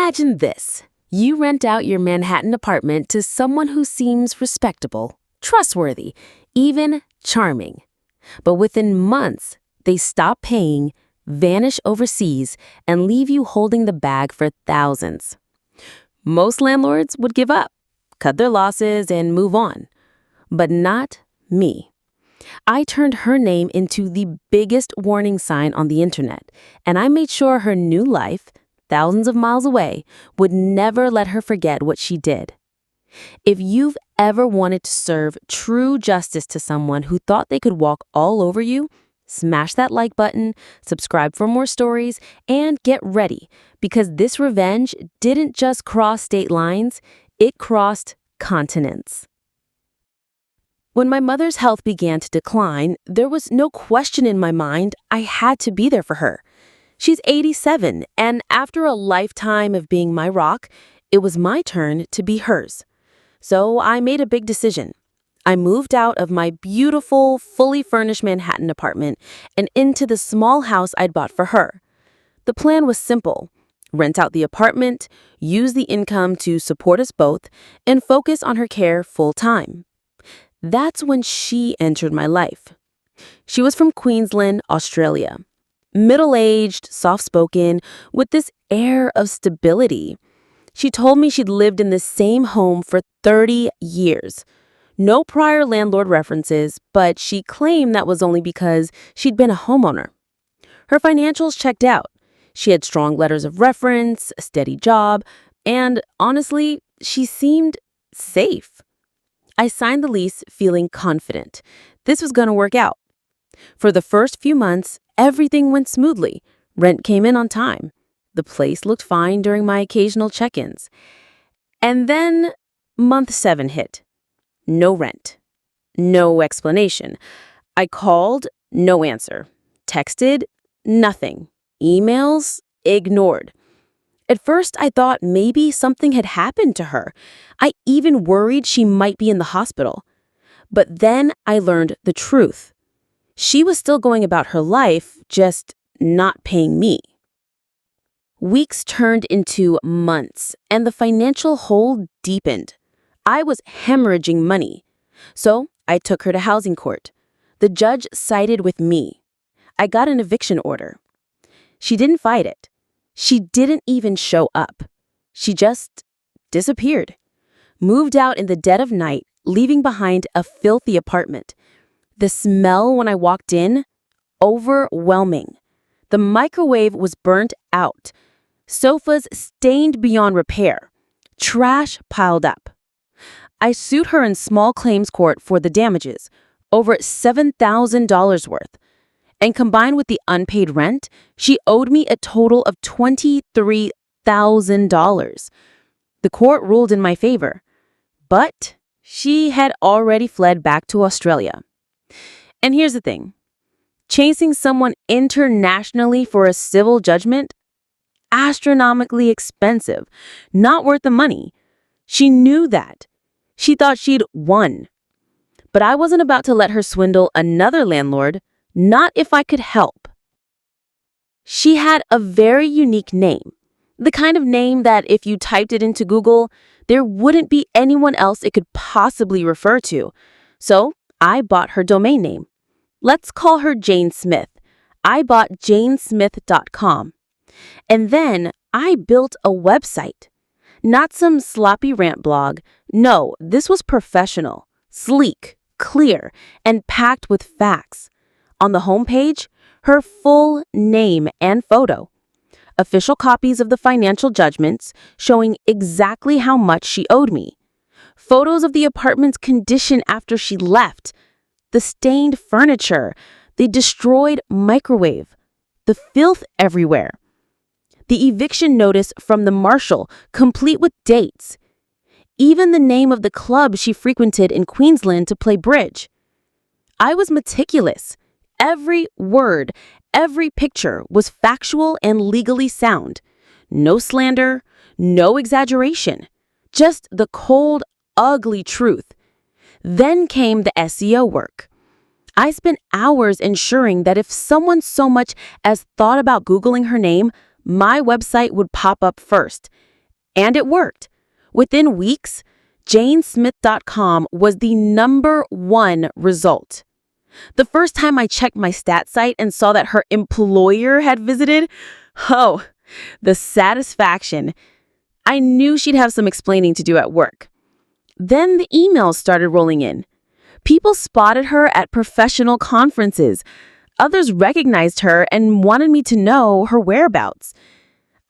Imagine this. You rent out your Manhattan apartment to someone who seems respectable, trustworthy, even charming. But within months, they stop paying, vanish overseas, and leave you holding the bag for thousands. Most landlords would give up, cut their losses, and move on. But not me. I turned her name into the biggest warning sign on the internet, and I made sure her new life, thousands of miles away, would never let her forget what she did. If you've ever wanted to serve true justice to someone who thought they could walk all over you, smash that like button, subscribe for more stories, and get ready, because this revenge didn't just cross state lines, it crossed continents. When my mother's health began to decline, there was no question in my mind I had to be there for her. She's 87, and after a lifetime of being my rock, it was my turn to be hers. So I made a big decision. I moved out of my beautiful, fully furnished Manhattan apartment and into the small house I'd bought for her. The plan was simple: rent out the apartment, use the income to support us both, and focus on her care full-time. That's when she entered my life. She was from Queensland, Australia. Middle-aged, soft-spoken, with this air of stability. She told me she'd lived in the same home for 30 years. No prior landlord references, but she claimed that was only because she'd been a homeowner. Her financials checked out. She had strong letters of reference, a steady job, and honestly, she seemed safe. I signed the lease feeling confident. This was going to work out. For the first few months, everything went smoothly. Rent came in on time. The place looked fine during my occasional check-ins. And then month 7 hit. No rent. No explanation. I called, no answer. Texted, nothing. Emails, ignored. At first, I thought maybe something had happened to her. I even worried she might be in the hospital. But then I learned the truth. She was still going about her life, just not paying me. Weeks turned into months, and the financial hole deepened. I was hemorrhaging money. So I took her to housing court. The judge sided with me. I got an eviction order. She didn't fight it. She didn't even show up. She just disappeared. Moved out in the dead of night, leaving behind a filthy apartment. The smell when I walked in, overwhelming. The microwave was burnt out. Sofas stained beyond repair. Trash piled up. I sued her in small claims court for the damages, over $7,000 worth. And combined with the unpaid rent, she owed me a total of $23,000. The court ruled in my favor, but she had already fled back to Australia. And here's the thing. Chasing someone internationally for a civil judgment? Astronomically expensive, not worth the money. She knew that. She thought she'd won. But I wasn't about to let her swindle another landlord. Not if I could help. She had a very unique name, the kind of name that if you typed it into Google, there wouldn't be anyone else it could possibly refer to. So I bought her domain name. Let's call her Jane Smith. I bought janesmith.com. And then I built a website. Not some sloppy rant blog. No, this was professional, sleek, clear, and packed with facts. On the homepage, her full name and photo. Official copies of the financial judgments showing exactly how much she owed me. Photos of the apartment's condition after she left. The stained furniture. The destroyed microwave. The filth everywhere. The eviction notice from the marshal, complete with dates. Even the name of the club she frequented in Queensland to play bridge. I was meticulous. Every word, every picture was factual and legally sound. No slander, no exaggeration. Just the cold, ugly truth. Then came the SEO work. I spent hours ensuring that if someone so much as thought about Googling her name, my website would pop up first. And it worked. Within weeks, JaneSmith.com was the #1 result. The first time I checked my stat site and saw that her employer had visited, oh, the satisfaction. I knew she'd have some explaining to do at work. Then the emails started rolling in. People spotted her at professional conferences. Others recognized her and wanted me to know her whereabouts.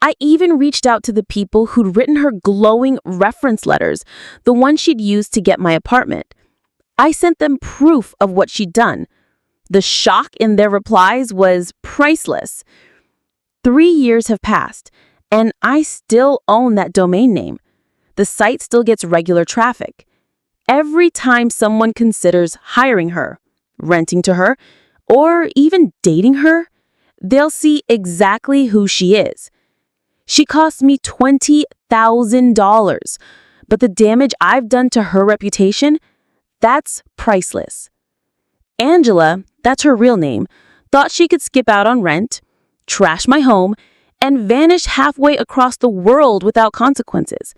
I even reached out to the people who'd written her glowing reference letters, the ones she'd used to get my apartment. I sent them proof of what she'd done. The shock in their replies was priceless. 3 years have passed, and I still own that domain name. The site still gets regular traffic. Every time someone considers hiring her, renting to her, or even dating her, they'll see exactly who she is. She cost me $20,000, but the damage I've done to her reputation, that's priceless. Angela, that's her real name, thought she could skip out on rent, trash my home, and vanish halfway across the world without consequences.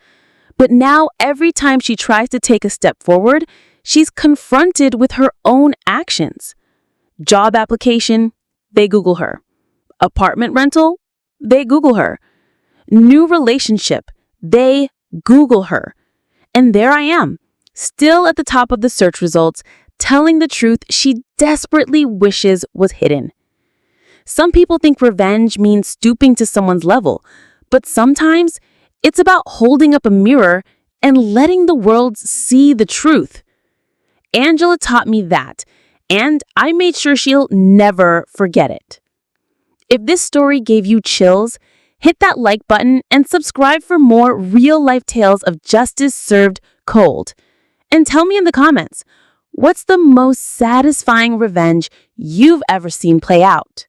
But now every time she tries to take a step forward, she's confronted with her own actions. Job application, they Google her. Apartment rental, they Google her. New relationship, they Google her. And there I am, still at the top of the search results, telling the truth she desperately wishes was hidden. Some people think revenge means stooping to someone's level, but sometimes it's about holding up a mirror and letting the world see the truth. Angela taught me that, and I made sure she'll never forget it. If this story gave you chills, hit that like button and subscribe for more real-life tales of justice served cold. And tell me in the comments, what's the most satisfying revenge you've ever seen play out?